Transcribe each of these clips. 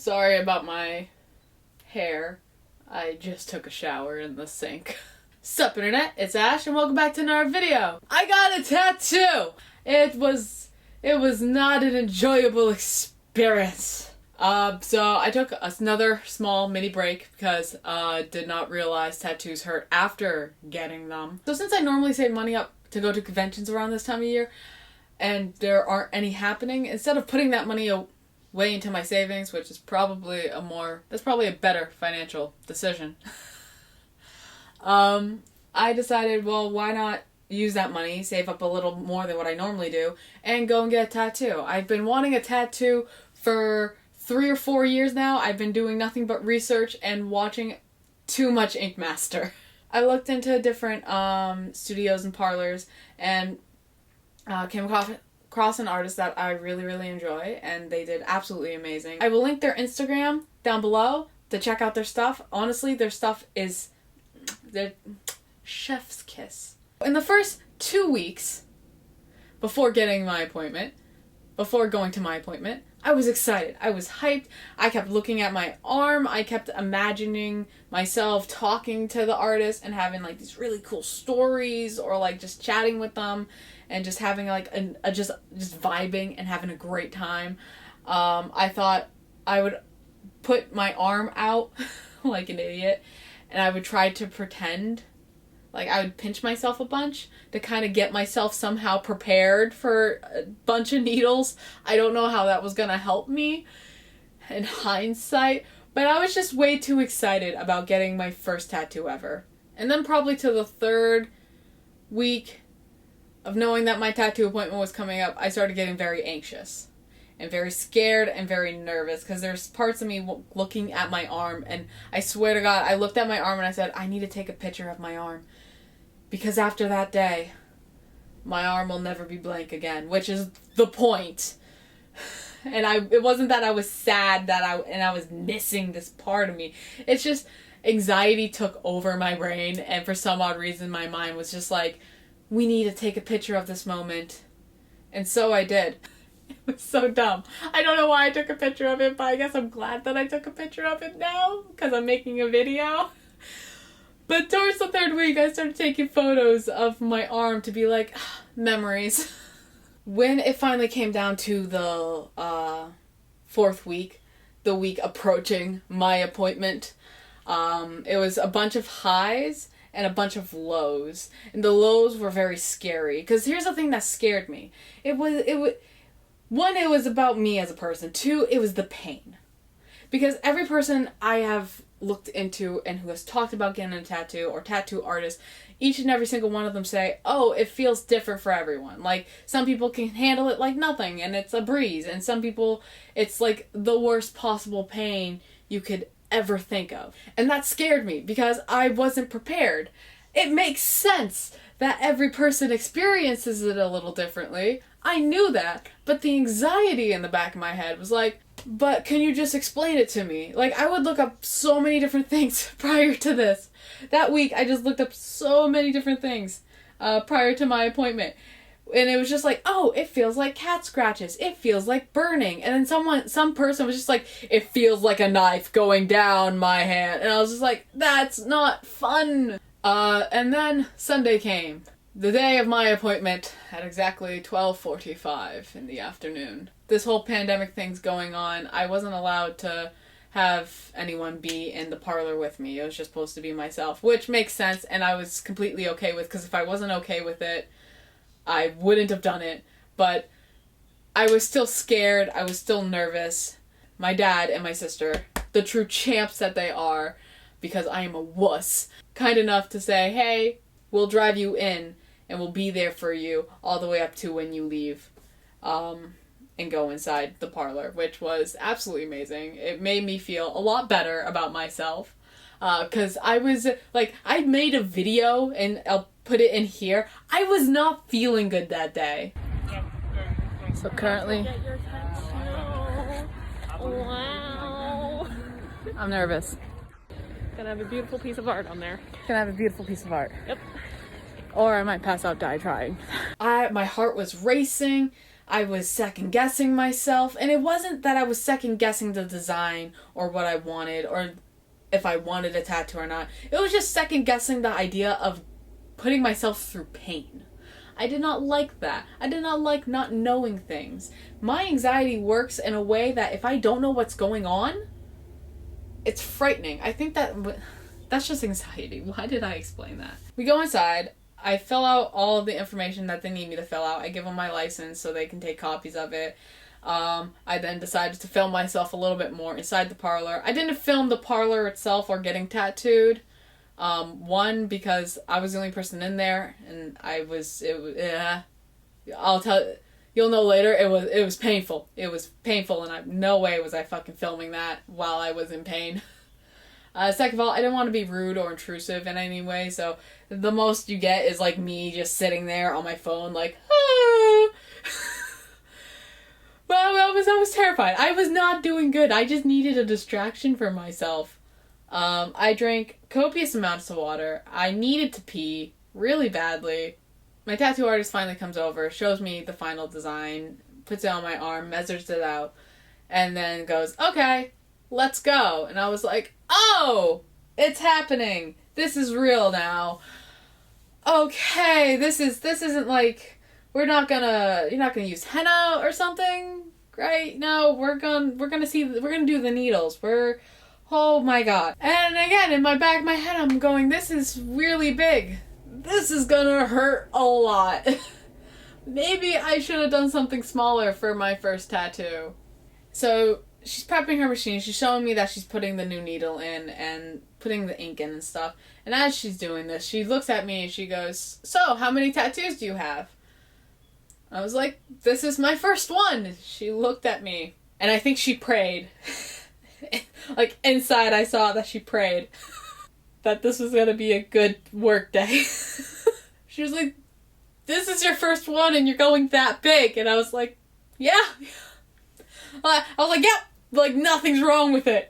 Sorry about my hair. I just took a shower in the sink. Sup internet, it's Ash and welcome back to another video. I got a tattoo! It was not an enjoyable experience. So I took another small mini break because I did not realize tattoos hurt after getting them. So since I normally save money up to go to conventions around this time of year and there aren't any happening, instead of putting that money way into my savings, which is probably that's probably a better financial decision. I decided, well, why not use that money, save up a little more than what I normally do, and go and get a tattoo. I've been wanting a tattoo for 3 or 4 years now. I've been doing nothing but research and watching too much Ink Master. I looked into different studios and parlors and came across an artist that I really, really enjoy, and they did absolutely amazing. I will link their Instagram down below to check out their stuff. Honestly, their stuff is their chef's kiss. In the first 2 weeks before going to my appointment, I was excited. I was hyped. I kept looking at my arm. I kept imagining myself talking to the artist and having like these really cool stories, or like just chatting with them and just having like just vibing and having a great time. I thought I would put my arm out like an idiot, and I would try to pretend like I would pinch myself a bunch to kind of get myself somehow prepared for a bunch of needles. I don't know how that was going to help me in hindsight, but I was just way too excited about getting my first tattoo ever. And then probably to the 3rd week of knowing that my tattoo appointment was coming up, I started getting very anxious and very scared and very nervous, because there's parts of me looking at my arm, and I swear to God, I looked at my arm and I said, I need to take a picture of my arm, because after that day, my arm will never be blank again, which is the point. And it wasn't that I was sad that I was missing this part of me. It's just anxiety took over my brain, and for some odd reason my mind was just like, we need to take a picture of this moment. And so I did. It was so dumb. I don't know why I took a picture of it, but I guess I'm glad that I took a picture of it now, because I'm making a video. But towards the 3rd week, I started taking photos of my arm to be like, memories. When it finally came down to the 4th week, the week approaching my appointment, it was a bunch of highs and a bunch of lows. And the lows were very scary, because here's the thing that scared me. One, it was about me as a person. 2, it was the pain. Because every person I have looked into and who has talked about getting a tattoo, or tattoo artists, each and every single one of them say, oh, it feels different for everyone. Like, some people can handle it like nothing and it's a breeze, and some people, it's like the worst possible pain you could ever think of. And that scared me because I wasn't prepared. It makes sense that every person experiences it a little differently. I knew that, but the anxiety in the back of my head was like, but can you just explain it to me? Like, I would look up so many different things prior to this. That week, I just looked up so many different things prior to my appointment. And it was just like, oh, it feels like cat scratches. It feels like burning. And then some person was just like, it feels like a knife going down my hand. And I was just like, that's not fun. And then Sunday came. The day of my appointment at exactly 12:45 in the afternoon. This whole pandemic thing's going on. I wasn't allowed to have anyone be in the parlor with me. It was just supposed to be myself, which makes sense, and I was completely okay with, because if I wasn't okay with it, I wouldn't have done it. But I was still scared. I was still nervous. My dad and my sister, the true champs that they are, because I am a wuss, kind enough to say, hey, we'll drive you in and we'll be there for you all the way up to when you leave and go inside the parlor, which was absolutely amazing. It made me feel a lot better about myself, because I was like, I made a video and I'll put it in here. I was not feeling good that day. So currently, wow, I'm nervous. Gonna have a beautiful piece of art on there. Gonna have a beautiful piece of art. Yep. Or I might pass out, die trying. My heart was racing. I was second guessing myself, and it wasn't that I was second guessing the design or what I wanted or if I wanted a tattoo or not. It was just second guessing the idea of putting myself through pain. I did not like that. I did not like not knowing things. My anxiety works in a way that if I don't know what's going on, it's frightening. I think that's just anxiety. Why did I explain that? We go inside. I fill out all of the information that they need me to fill out. I give them my license so they can take copies of it. I then decided to film myself a little bit more inside the parlor. I didn't film the parlor itself or getting tattooed. One, because I was the only person in there, and you'll know later, it was painful. It was painful, and no way was I fucking filming that while I was in pain. Second of all, I didn't want to be rude or intrusive in any way, so the most you get is, like, me just sitting there on my phone, like, ah! Well, I was terrified. I was not doing good. I just needed a distraction for myself. I drank copious amounts of water. I needed to pee really badly. My tattoo artist finally comes over, shows me the final design, puts it on my arm, measures it out, and then goes, okay, let's go. And I was like, oh, it's happening. This is real now. Okay, this isn't like, you're not gonna use henna or something, right? No, we're gonna do the needles. Oh my god. And again, in my back of my head, I'm going, this is really big. This is gonna hurt a lot. Maybe I should have done something smaller for my first tattoo. So, she's prepping her machine. She's showing me that she's putting the new needle in and putting the ink in and stuff. And as she's doing this, she looks at me and she goes, so, how many tattoos do you have? I was like, this is my first one. She looked at me, and I think she prayed. Like, inside I saw that she prayed that this was gonna be a good work day. She was like, this is your first one and you're going that big. And I was like, yeah. I was like, yep, like nothing's wrong with it.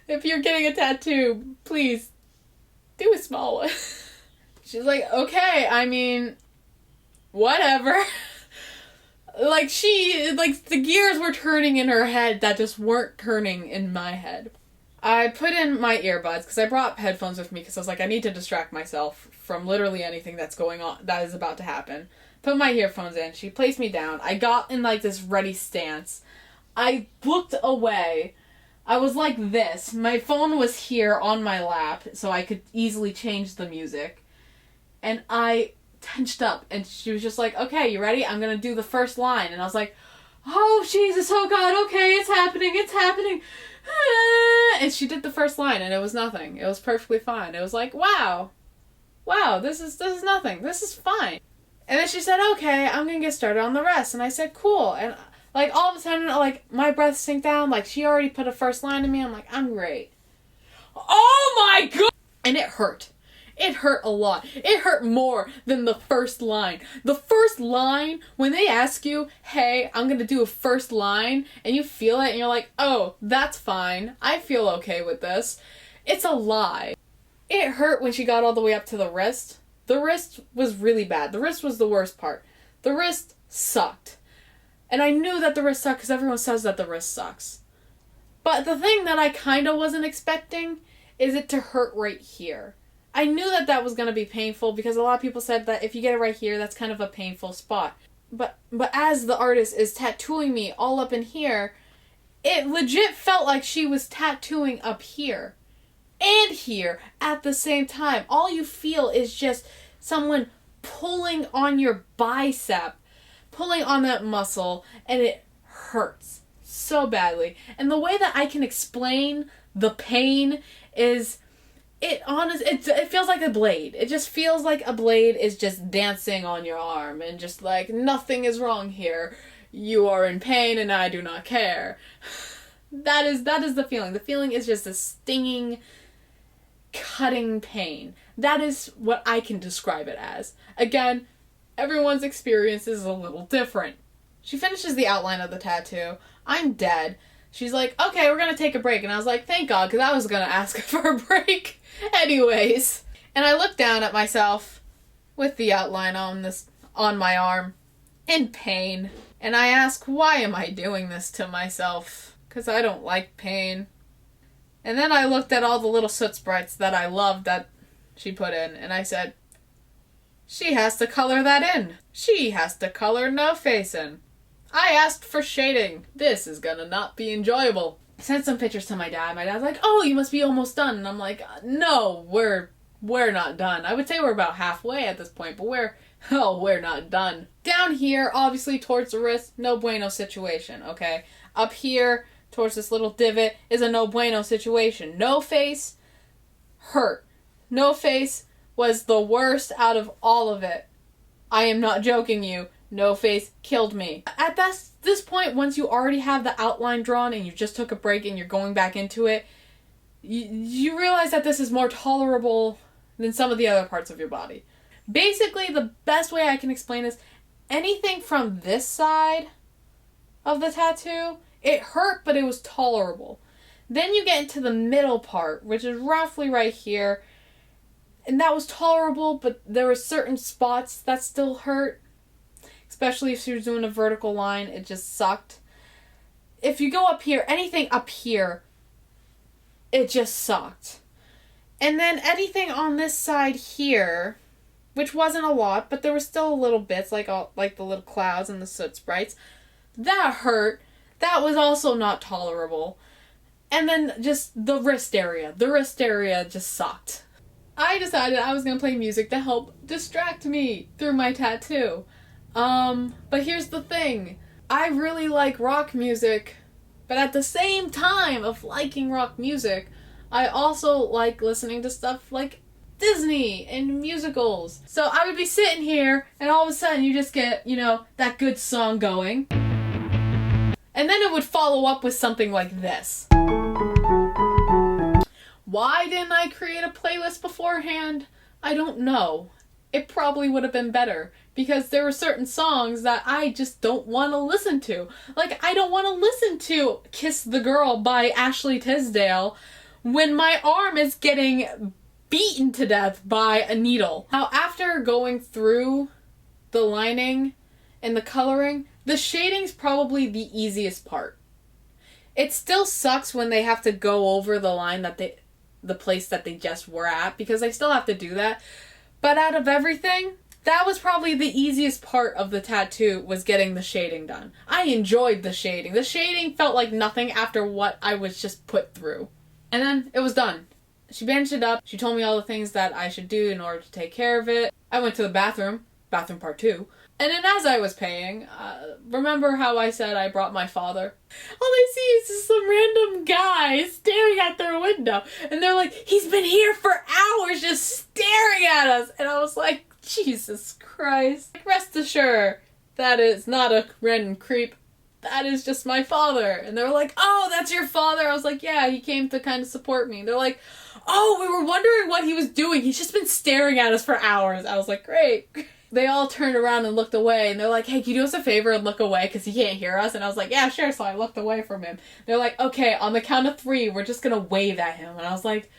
If you're getting a tattoo, please do a small one. She's like, okay, I mean, whatever. Like, the gears were turning in her head that just weren't turning in my head. I put in my earbuds, because I brought headphones with me, because I was like, I need to distract myself from literally anything that's going on, that is about to happen. Put my earphones in, she placed me down, I got in, like, this ready stance. I looked away, I was like this, my phone was here on my lap, so I could easily change the music, and I tensed up, and she was just like, okay, you ready? I'm gonna do the first line. And I was like, oh Jesus, oh God, okay, it's happening. And she did the first line, and it was nothing. It was perfectly fine. It was like, wow, this is nothing. This is fine. And then she said, okay, I'm gonna get started on the rest. And I said, cool. And like all of a sudden, like my breath sank down. Like she already put a first line to me. I'm like, I'm great. Oh my God! And it hurt. It hurt a lot. It hurt more than the first line. The first line, when they ask you, hey, I'm gonna do a first line, and you feel it, and you're like, oh, that's fine. I feel okay with this. It's a lie. It hurt when she got all the way up to the wrist. The wrist was really bad. The wrist was the worst part. The wrist sucked. And I knew that the wrist sucked because everyone says that the wrist sucks. But the thing that I kind of wasn't expecting is it to hurt right here. I knew that that was going to be painful because a lot of people said that if you get it right here, that's kind of a painful spot. But as the artist is tattooing me all up in here, it legit felt like she was tattooing up here and here at the same time. All you feel is just someone pulling on your bicep, pulling on that muscle, and it hurts so badly. And the way that I can explain the pain is it feels like a blade. It just feels like a blade is just dancing on your arm and just like, nothing is wrong here. You are in pain and I do not care. That is the feeling. The feeling is just a stinging, cutting pain. That is what I can describe it as. Again, everyone's experience is a little different. She finishes the outline of the tattoo. I'm dead. She's like, okay, we're gonna take a break. And I was like, thank God, because I was gonna ask for a break anyways. And I looked down at myself with the outline on my arm. in pain. And I ask, why am I doing this to myself? Because I don't like pain. And then I looked at all the little soot sprites that I loved that she put in, and I said, she has to color that in. She has to color No Face in. I asked for shading. This is gonna not be enjoyable. I sent some pictures to my dad. My dad's like, oh, you must be almost done. And I'm like, no, we're not done. I would say we're about halfway at this point, but we're not done. Down here, obviously towards the wrist, no bueno situation, okay? Up here, towards this little divot, is a no bueno situation. No Face hurt. No Face was the worst out of all of it. I am not joking you. No Face killed me. At this point, once you already have the outline drawn and you just took a break and you're going back into it, you realize that this is more tolerable than some of the other parts of your body. Basically, the best way I can explain is anything from this side of the tattoo, it hurt, but it was tolerable. Then you get into the middle part, which is roughly right here, and that was tolerable, but there were certain spots that still hurt. Especially if she was doing a vertical line, it just sucked. If you go up here, anything up here, it just sucked. And then anything on this side here, which wasn't a lot, but there were still little bits, like the little clouds and the soot sprites, that hurt. That was also not tolerable. And then just the wrist area. The wrist area just sucked. I decided I was going to play music to help distract me through my tattoo. But here's the thing. I really like rock music, but at the same time of liking rock music, I also like listening to stuff like Disney and musicals. So I would be sitting here, and all of a sudden you just get, that good song going. And then it would follow up with something like this. Why didn't I create a playlist beforehand? I don't know. It probably would have been better, because there were certain songs that I just don't want to listen to. Like, I don't want to listen to Kiss the Girl by Ashley Tisdale when my arm is getting beaten to death by a needle. Now, after going through the lining and the coloring, the shading's probably the easiest part. It still sucks when they have to go over the line the place that they just were at, because they still have to do that. But out of everything, that was probably the easiest part of the tattoo, was getting the shading done. I enjoyed the shading. The shading felt like nothing after what I was just put through. And then it was done. She bandaged it up. She told me all the things that I should do in order to take care of it. I went to the bathroom part 2. And then as I was paying, remember how I said I brought my father? All I see is just some random guy staring at their window. And they're like, he's been here for hours just staring at us. And I was like, Jesus Christ. Rest assured, that is not a random creep. That is just my father. And they're like, oh, that's your father? I was like, yeah, he came to kind of support me. And they're like, oh, we were wondering what he was doing. He's just been staring at us for hours. I was like, great. They all turned around and looked away, and they're like, hey, can you do us a favor and look away because he can't hear us? And I was like, yeah, sure. So I looked away from him. They're like, okay, on the count of 3, we're just going to wave at him. And I was like,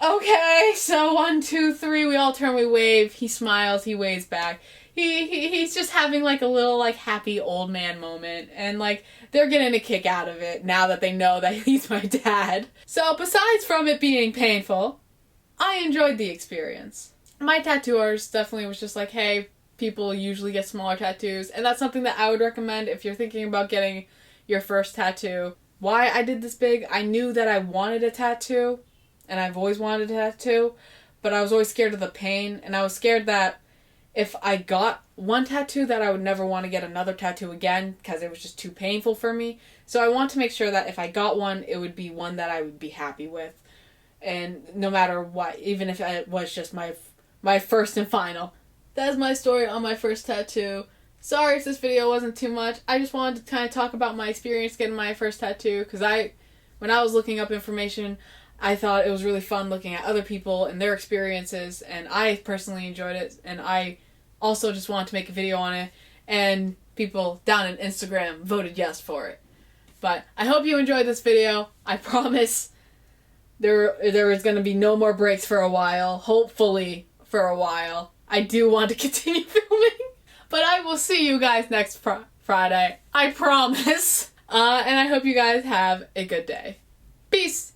okay. So 1, 2, 3, we all turn, we wave. He smiles, he waves back. He's just having like a little like happy old man moment, and like they're getting a kick out of it now that they know that he's my dad. So besides from it being painful, I enjoyed the experience. My tattoo artist definitely was just like, hey, people usually get smaller tattoos, and that's something that I would recommend if you're thinking about getting your first tattoo. Why I did this big, I knew that I wanted a tattoo, and I've always wanted a tattoo, but I was always scared of the pain, and I was scared that if I got one tattoo that I would never want to get another tattoo again because it was just too painful for me. So I want to make sure that if I got one, it would be one that I would be happy with. And no matter what, even if it was just my first and final. That's my story on my first tattoo. Sorry if this video wasn't too much. I just wanted to kind of talk about my experience getting my first tattoo, because when I was looking up information, I thought it was really fun looking at other people and their experiences, and I personally enjoyed it, and I also just wanted to make a video on it, and people down on Instagram voted yes for it. But I hope you enjoyed this video. I promise there is going to be no more breaks for a while, hopefully for a while. I do want to continue filming. But I will see you guys next Friday. I promise. And I hope you guys have a good day. Peace.